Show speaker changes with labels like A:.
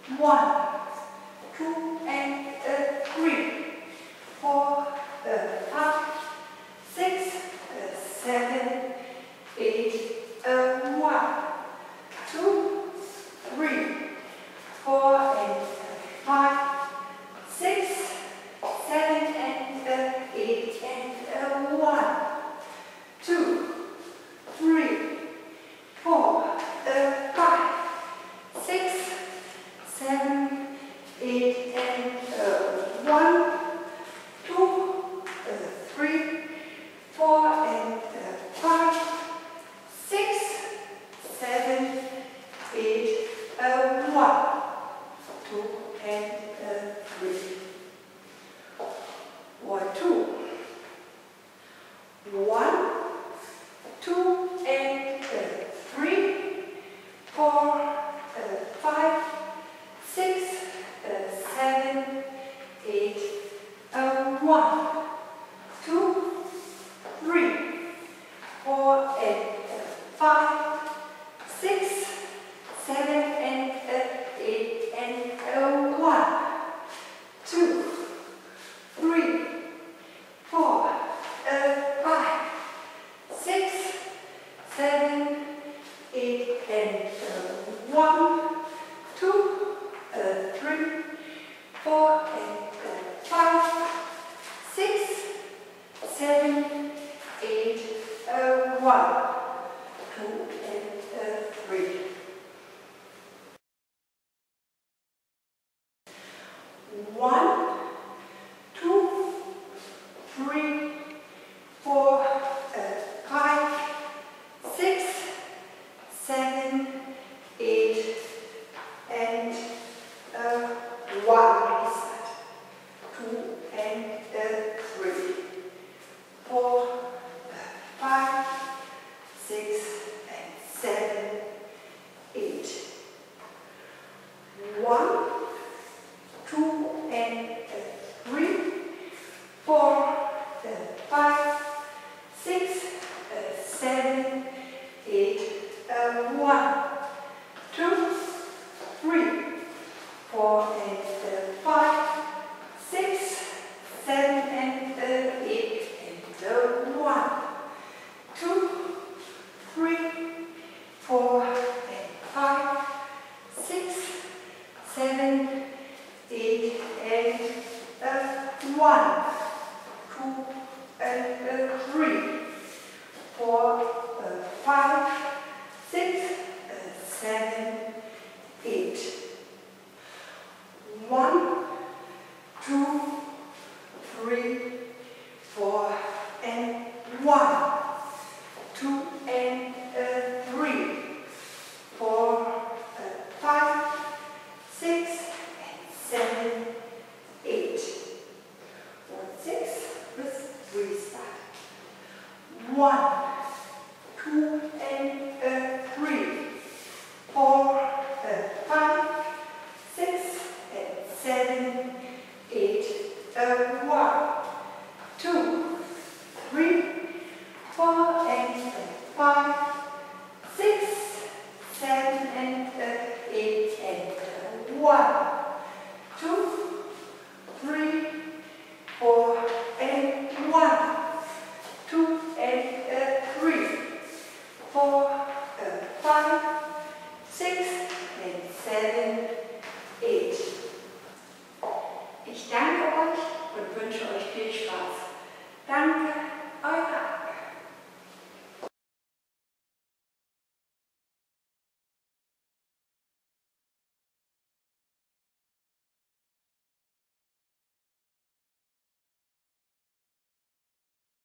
A: 1, 2 and 3, 4, 5, 6, 7, 8, 1, 2, 3, 4 and 5, 6, 7 and 8 and 1, 2, 3, 4, 5, 6, 7, 8 and 1, 2, 3, 4 and 5, 6, 7, 8, 1, 2 and 3, or 2, 1, 2 and 3, 4, 5, 6, 7, 8, 1, 2, 3, 4 and 5, 6, 7 and 8 and 1, 2, 3, 4, 5, 6, 7, 8 and 1, 2, 3, 4 and 5, 6, 7, 8, 1, 2 and 3. 1, 2, 3, 4, 5, 6, 7, 8 and 1 is that. 2 and 3, 4, 5, 6 and 7, 8. 1, 2 and 3, 4, 5, 6, 7, 8, 1, 2, 3, 4 and 5, 6, 7 and 8 and 1, 2, 3, 4 and 5, 6, 7, 8 and 1, 2 and 3, 4, 5, 6, 7, 8. 1, 2, 3, 4 and 1, 2 and 3, 4, 5, 6 and 7, 8. 6, let's restart. 1, 2 and 3, 4, 5, 6 and 7, 8, 1, 2, 3, 4 and 5, 6, 7 and 8 and 1, 2, 3, 4 and 1, 2 and 3, 4, 5, 6 and 7, 8. Ich danke euch und wünsche euch viel Spaß. Danke, eure Anke.